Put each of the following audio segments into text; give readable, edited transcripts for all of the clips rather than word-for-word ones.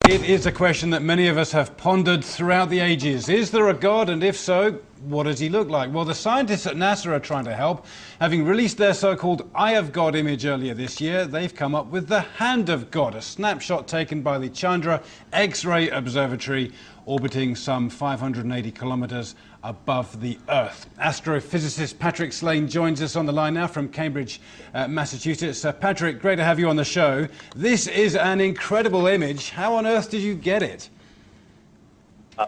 It is a question that many of us have pondered throughout the ages. Is there a God? And if so, what does he look like? Well, the scientists at NASA are trying to help. Having released their so-called Eye of God image earlier this year, they've come up with the Hand of God, a snapshot taken by the Chandra X-ray Observatory, orbiting some 580 kilometres above the Earth. Astrophysicist Patrick Slane joins us on the line now from Cambridge, Massachusetts. Patrick, great to have you on the show. This is an incredible image. How on earth did you get it?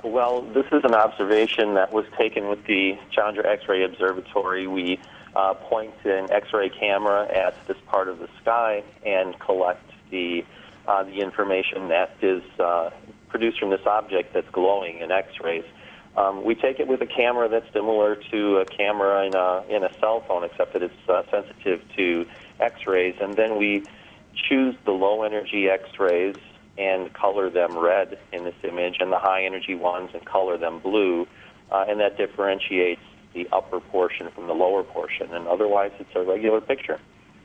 Well, this is an observation that was taken with the Chandra X-ray Observatory. We point an X-ray camera at this part of the sky and collect the information that is produced from this object that's glowing in X-rays. We take it with a camera that's similar to a camera in a cell phone, except that it's sensitive to X-rays, and then we choose the low-energy X-rays and color them red in this image, and the high-energy ones and color them blue, and that differentiates the upper portion from the lower portion, and otherwise it's a regular picture.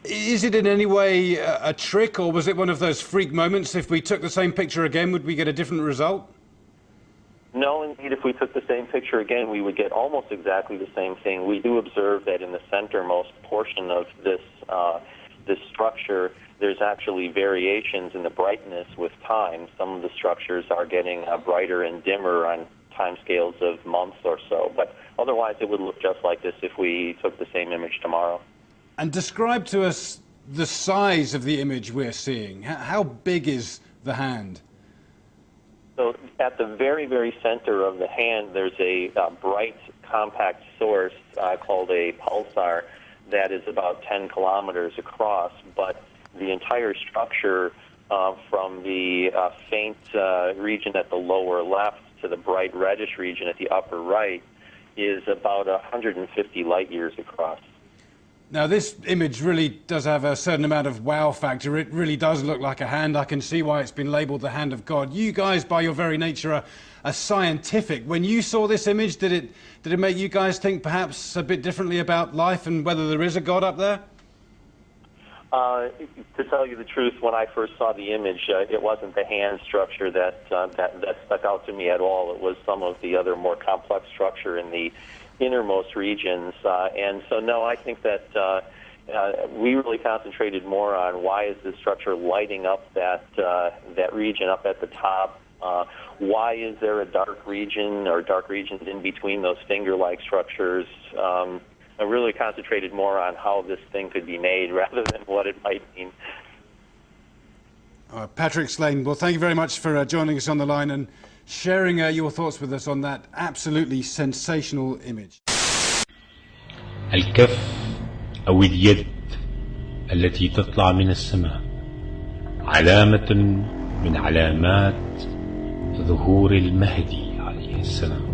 Is it in any way a trick, or was it one of those freak moments? If we took the same picture again, would we get a different result? No, indeed, if we took the same picture again, we would get almost exactly the same thing. We do observe that in the centermost portion of this structure, there's actually variations in the brightness with time. Some of the structures are getting brighter and dimmer on timescales of months or so, but otherwise it would look just like this if we took the same image tomorrow. And describe to us the size of the image we're seeing. How big is the hand? So at the very, very center of the hand, there's a bright, compact source called a pulsar that is about 10 kilometers across, but the entire structure from the faint region at the lower left to the bright reddish region at the upper right is about 150 light years across. Now, this image really does have a certain amount of wow factor. It really does look like a hand. I can see why it's been labelled the Hand of God. You guys, by your very nature, are scientific. When you saw this image, did it make you guys think perhaps a bit differently about life and whether there is a God up there? To tell you the truth, when I first saw the image, it wasn't the hand structure that stuck out to me at all. It was some of the other more complex structure in the innermost regions. And so, no, I think that we really concentrated more on why is this structure lighting up that region up at the top. Why is there a dark region or dark regions in between those finger-like structures? I really concentrated more on how this thing could be made rather than what it might mean. Patrick Slane, well, thank you very much for joining us on the line and sharing your thoughts with us on that absolutely sensational image. الكف أو اليد التي تطلع من السماء علامة من علامات ظهور المهدي عليه السلام.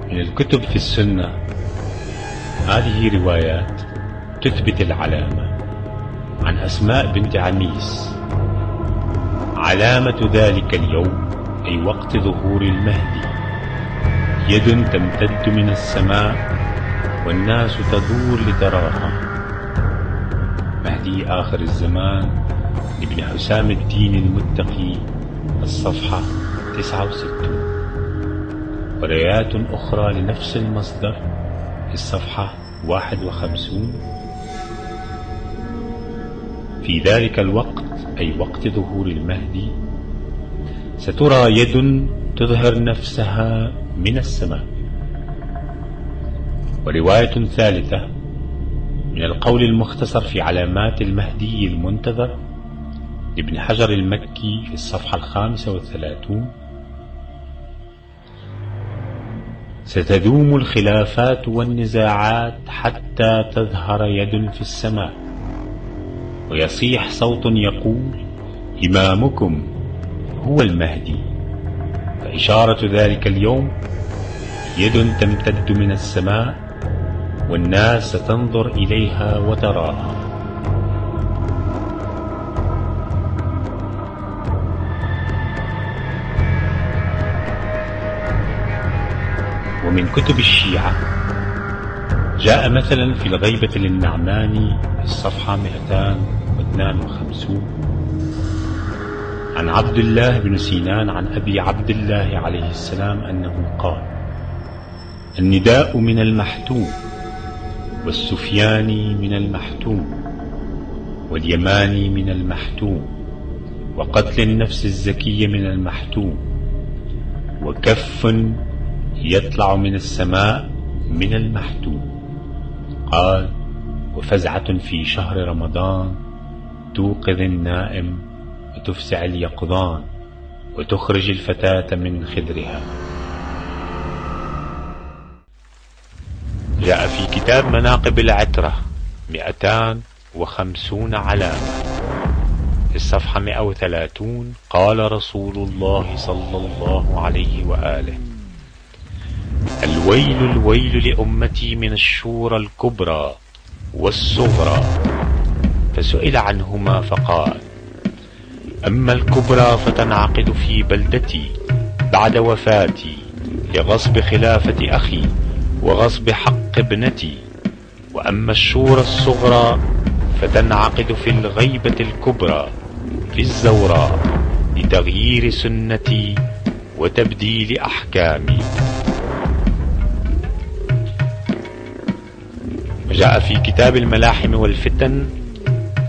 من الكتب في السنة هذه روايات تثبت العلامة عن أسماء بنت عميس. علامة ذلك اليوم أي وقت ظهور المهدي يد تمتد من السماء والناس تدور لتراها. مهدي آخر الزمان لابن حسام الدين المتقي، الصفحة 69. وروايات أخرى لنفس المصدر في الصفحة 51. في ذلك الوقت أي وقت ظهور المهدي سترى يد تظهر نفسها من السماء. ورواية ثالثة من القول المختصر في علامات المهدي المنتظر لابن حجر المكي في الصفحة 35. ستدوم الخلافات والنزاعات حتى تظهر يد في السماء ويصيح صوت يقول إمامكم هو المهدي. فإشارة ذلك اليوم يد تمتد من السماء والناس ستنظر إليها وتراها. ومن كتب الشيعة جاء مثلا في الغيبة للنعماني في الصفحة 252 عن عبد الله بن سينان عن أبي عبد الله عليه السلام أنه قال: النداء من المحتوم، والسفياني من المحتوم، واليماني من المحتوم، وقتل النفس الزكية من المحتوم، وكف يطلع من السماء من المحتوم. قال: وفزعة في شهر رمضان توقظ النائم وتفزع اليقظان وتخرج الفتاة من خدرها. جاء في كتاب مناقب العترة 250 علامة في الصفحة 130: قال رسول الله صلى الله عليه وآله: الويل الويل لأمتي من الشورى الكبرى والصغرى. فسئل عنهما فقال: أما الكبرى فتنعقد في بلدتي بعد وفاتي لغصب خلافة أخي وغصب حق ابنتي، وأما الشورى الصغرى فتنعقد في الغيبة الكبرى في الزوراء لتغيير سنتي وتبديل أحكامي. وجاء في كتاب الملاحم والفتن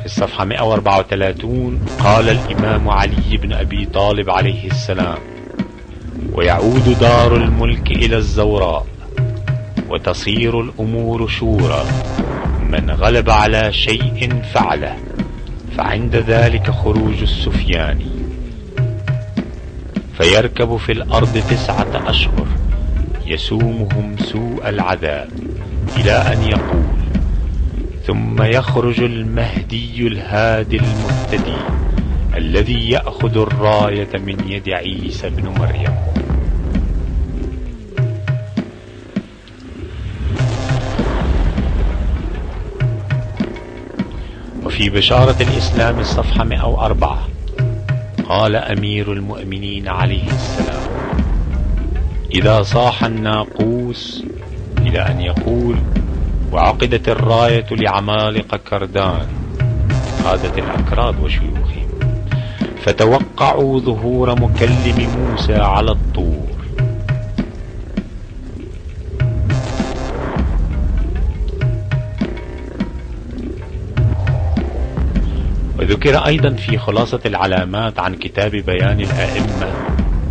في الصفحة 134: قال الإمام علي بن أبي طالب عليه السلام: ويعود دار الملك إلى الزوراء وتصير الأمور شورى، من غلب على شيء فعله، فعند ذلك خروج السفياني فيركب في الأرض 9 أشهر يسومهم سوء العذاب إلى أن يقول: ثم يخرج المهدي الهادي المهتدي الذي يأخذ الراية من يد عيسى بن مريم. وفي بشارة الإسلام الصفحة 104: قال أمير المؤمنين عليه السلام: إذا صاح الناقوس إلى أن يقول: وعقدت الراية لعمالقة كردان قادة الأكراد وشيوخهم، فتوقعوا ظهور مكلم موسى على الطور. وذكر أيضا في خلاصة العلامات عن كتاب بيان الأئمة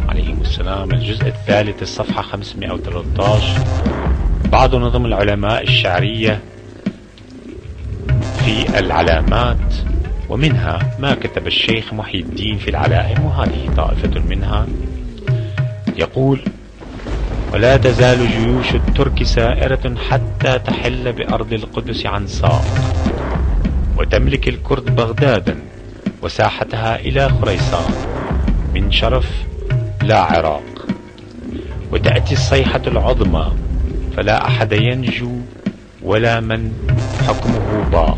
عليهم السلام الجزء الثالث الصفحة 513 بعض نظم العلماء الشعرية في العلامات، ومنها ما كتب الشيخ محي الدين في العلائم، وهذه طائفة منها. يقول: ولا تزال جيوش الترك سائرة حتى تحل بأرض القدس عن ساق، وتملك الكرد بغدادا وساحتها إلى خريسان من شرف لا عراق، وتأتي الصيحة العظمى فلا أحد ينجو ولا من حكمه باق.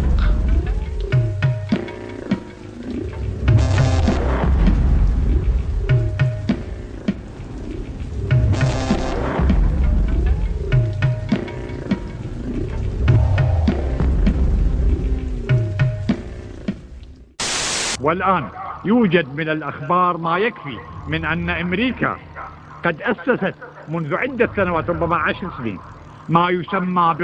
والآن يوجد من الأخبار ما يكفي من أن أمريكا قد أسست منذ عدة سنوات، ربما 10 سنين، ما يسمى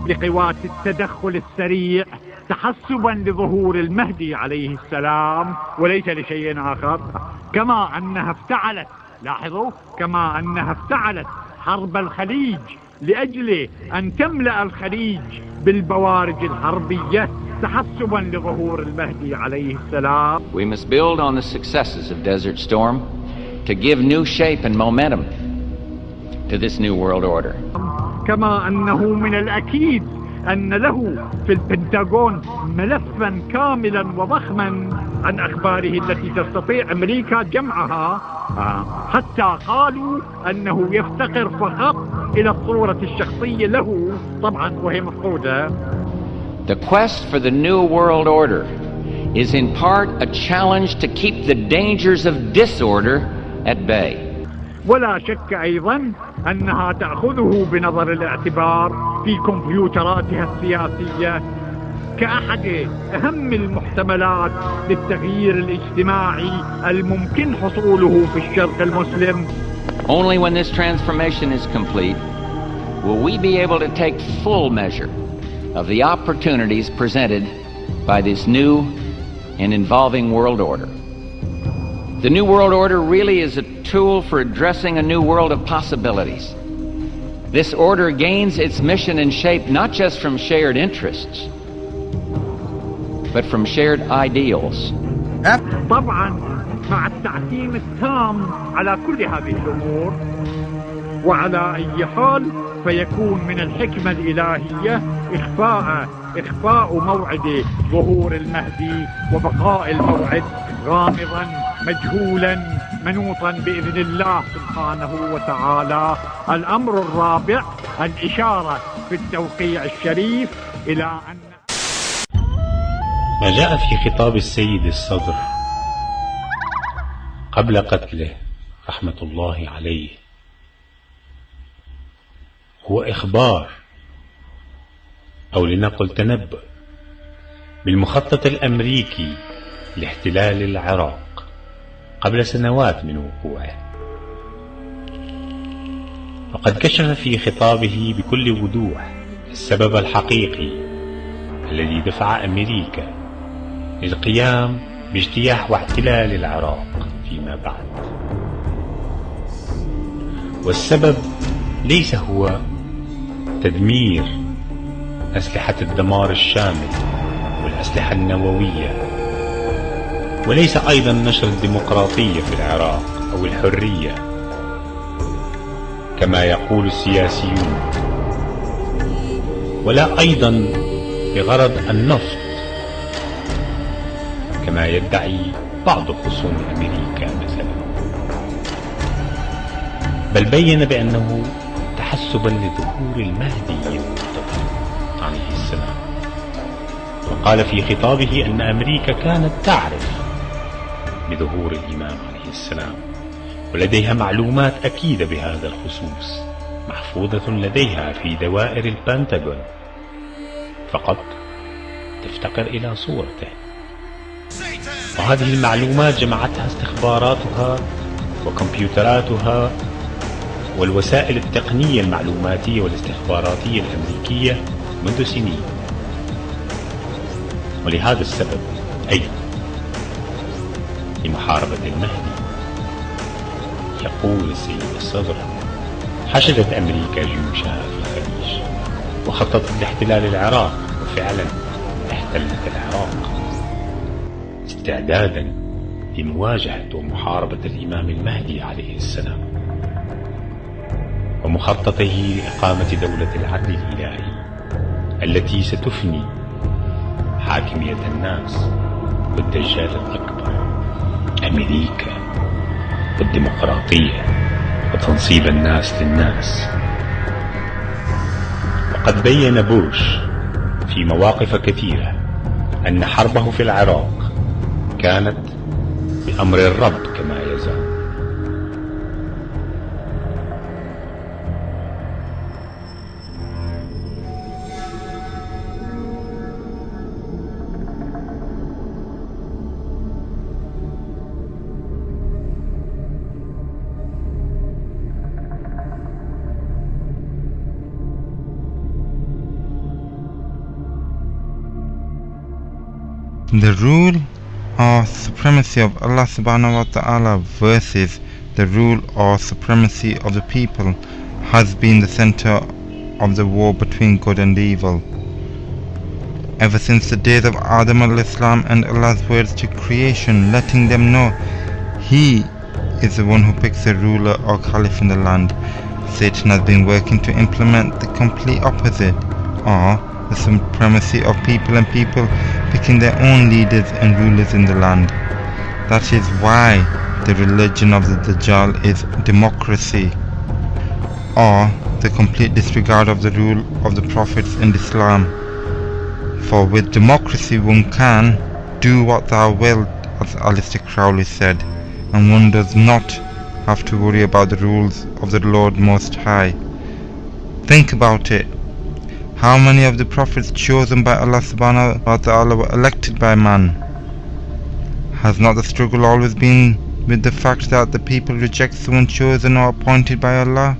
بقوات التدخل السريع تحسبا لظهور المهدي عليه السلام وليس لشيء آخر. كما أنها افتعلت، لاحظوا، كما أنها افتعلت حرب الخليج لأجل أن تملأ الخليج بالبوارج الحربية تحسبا لظهور المهدي عليه السلام. We must build on the successes of Desert Storm to give new shape and momentum to this new world order. كما أنه من الأكيد أن له في البنتاغون ملفا كاملا وضخما عن أخباره التي تستطيع أمريكا جمعها، حتى قالوا أنه يفتقر فقط إلى الصورة الشخصية له، طبعا وهي مفقودة. The quest for the new world order is in part a challenge to keep the dangers of disorder at bay. ولا شك أيضا أنها تأخذه بنظر الاعتبار في كمبيوتراتها السياسية كأحد أهم المحتملات للتغيير الاجتماعي الممكن حصوله في الشرق المسلم. Only when this transformation is complete will we be able to take full measure of the opportunities presented by this new and involving world order. The New World Order really is a tool for addressing a new world of possibilities. This order gains its mission and shape not just from shared interests, but from shared ideals. طبعا مع التعتيم التام على كل هذه الأمور، وعلى أي حال فيكون من الحكمة الإلهية إخفاء موعد ظهور المهدي وبقاء الموعد غامضا مجهولا منوطا بإذن الله سبحانه وتعالى. الأمر الرابع الإشارة في التوقيع الشريف إلى أن ما جاء في خطاب السيد الصدر قبل قتله رحمة الله عليه هو إخبار أو لنقل تنبؤ بالمخطط الأمريكي لاحتلال العراق قبل سنوات من وقوعه. وقد كشف في خطابه بكل وضوح السبب الحقيقي الذي دفع أمريكا للقيام باجتياح واحتلال العراق فيما بعد. والسبب ليس هو تدمير أسلحة الدمار الشامل والأسلحة النووية، وليس أيضا نشر الديمقراطية في العراق أو الحرية كما يقول السياسيون، ولا أيضا بغرض النفط كما يدعي بعض خصوم أمريكا مثلا، بل بين بأنه تحسبا لظهور المهدي المنتظر عليه السلام. وقال في خطابه أن أمريكا كانت تعرف بظهور الإمام عليه السلام ولديها معلومات أكيدة بهذا الخصوص محفوظة لديها في دوائر البنتاغون، فقط تفتقر إلى صورته. وهذه المعلومات جمعتها استخباراتها وكمبيوتراتها والوسائل التقنية المعلوماتية والاستخباراتية الأمريكية منذ سنين. ولهذا السبب أي لمحاربة المهدي يقول السيد الصدر: حشدت أمريكا جيوشها في الخليج وخططت لاحتلال العراق، وفعلا احتلت العراق استعدادا لمواجهة ومحاربة الإمام المهدي عليه السلام ومخططه لإقامة دولة العدل الإلهي التي ستفني حاكمية الناس والدجال الأكبر أمريكا والديمقراطية وتنصيب الناس للناس. وقد بين بوش في مواقف كثيرة أن حربه في العراق كانت بأمر الرب كما يزعم. The rule or supremacy of Allah subhanahu wa ta'ala versus the rule or supremacy of the people has been the center of the war between good and evil ever since the days of Adam al-Islam and Allah's words to creation, letting them know He is the one who picks a ruler or caliph in the land. Satan has been working to implement the complete opposite, or the supremacy of people and people picking their own leaders and rulers in the land. That is why the religion of the Dajjal is democracy, or the complete disregard of the rule of the prophets in Islam. For with democracy one can do what thou wilt, as Alistair Crowley said, and one does not have to worry about the rules of the Lord Most High. Think about it. How many of the prophets chosen by Allah subhanahu wa ta'ala were elected by man? Has not the struggle always been with the fact that the people reject someone chosen or appointed by Allah?